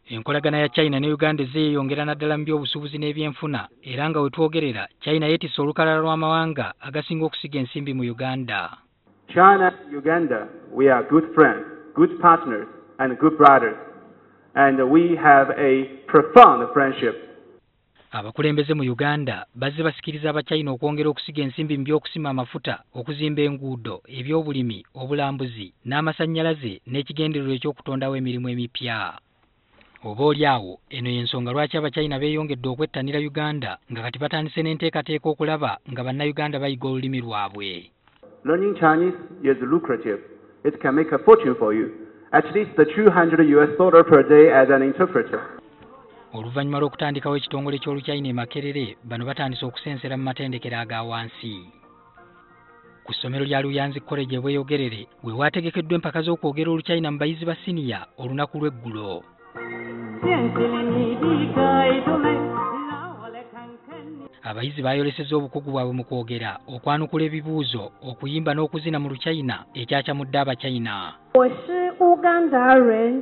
Enkolagana ya China ne Uganda zeeyongera naddala mu by'obusuubuzi n'ebyenfuna era nga wetwogerera China yeetisse olukalala lw'amawanga agasinga okusiga ensimbi mu Uganda. China, Uganda, we are good friends, good partners, and good brothers, and we have a profound friendship. Abakulembeze mu Uganda bazze basikiriza Abachina okwongera okusiga ensimbi mu by'okusima amafuta, okuzimba enguudo, ebyobulimi, obulambuzi, n'amasannyalaze n'ekigendererwa eky'okutondawo emirimu emipya. Oboolyawo eno y'ensonga lwaki Abachina beeyongedde okwettanira Uganda nga kati batandise n'enteekateeka okulaba nga bannayuganda bayiga olulimi lwabwe. Learning Chinese is lucrative. It can make a fortune for you. At least $200 per day as an interpreter. Oluvannyuma lw'okutandikawo ekitongole ky'Oluchina e Makerere, bano batandise okusensera mu matendekero aga wansi. Ku ssomero lya Luyanzi College e Bweyogerere we waategekeddwa empaka z'okwogera Oluchina mu bayizi ba siniya olunaku lw'eggulo. Abayizi baayolesezza obukugu bwabwe mu kwogera, okwanukula ebibuuzo, okuyimba n'okuzina mu Luchina ekyakyamudde Abachina. 我是乌干达人，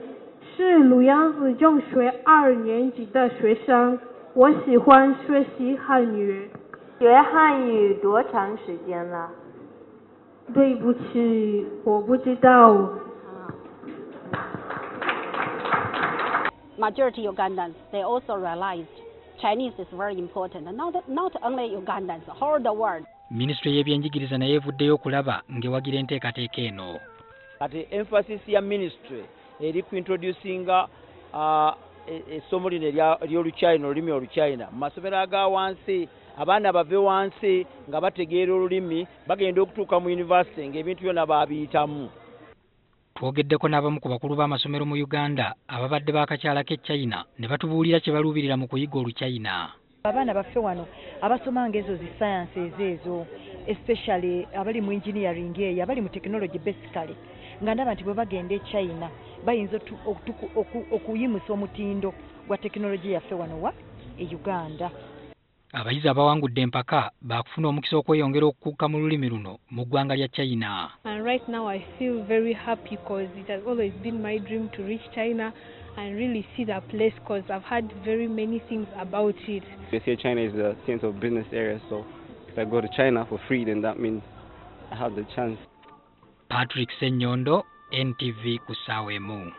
是鲁阳子中学2年级的学生。我喜欢学习汉语。学汉语多长时间了？对不起，我不知道。Majority Ugandans, they also realized Chinese is very important, and not only Ugandans, whole the world. Ministry y'ebyenjigiriza naye evuddeyo okulaba ng'ewagira enteekateeka eno. Kati emphasis ya ministry eri ku introducinga essomo lino ery'Oluchina, olulimi Oluchina mu masomero aga wansi, abaana bave wansi nga bategeera olulimi bagenda okutuuka mu university ng'ebintu byonna baabiyitamu. Twogeddeko n'abamu ku bakulu b'amasomero mu Uganda ababadde baakakyala k'e China ne batubuulira kye baluubirira mu kuyiga Oluchina. Abaana baffe wano abasomanga ezo zi sciences ezo, especially abali mu engineering eyo, abali mu technology basically, nga ndaba nti bwe bagenda e China bayinza okuyimusa omutindo gwa technology yaffe wano wa e Uganda. Abayizi abawangudde empaka baakufuna omukisa okweyongera okukukka mu lulimi luno mu ggwanga lya China. And right now I feel very happy because it has always been my dream to reach China and really see that place because I've heard very many things about it. They say China is the center of business area, so if I go to China for free, then that means I have the chance. Patrick Senyondo, NTV Kusawemu.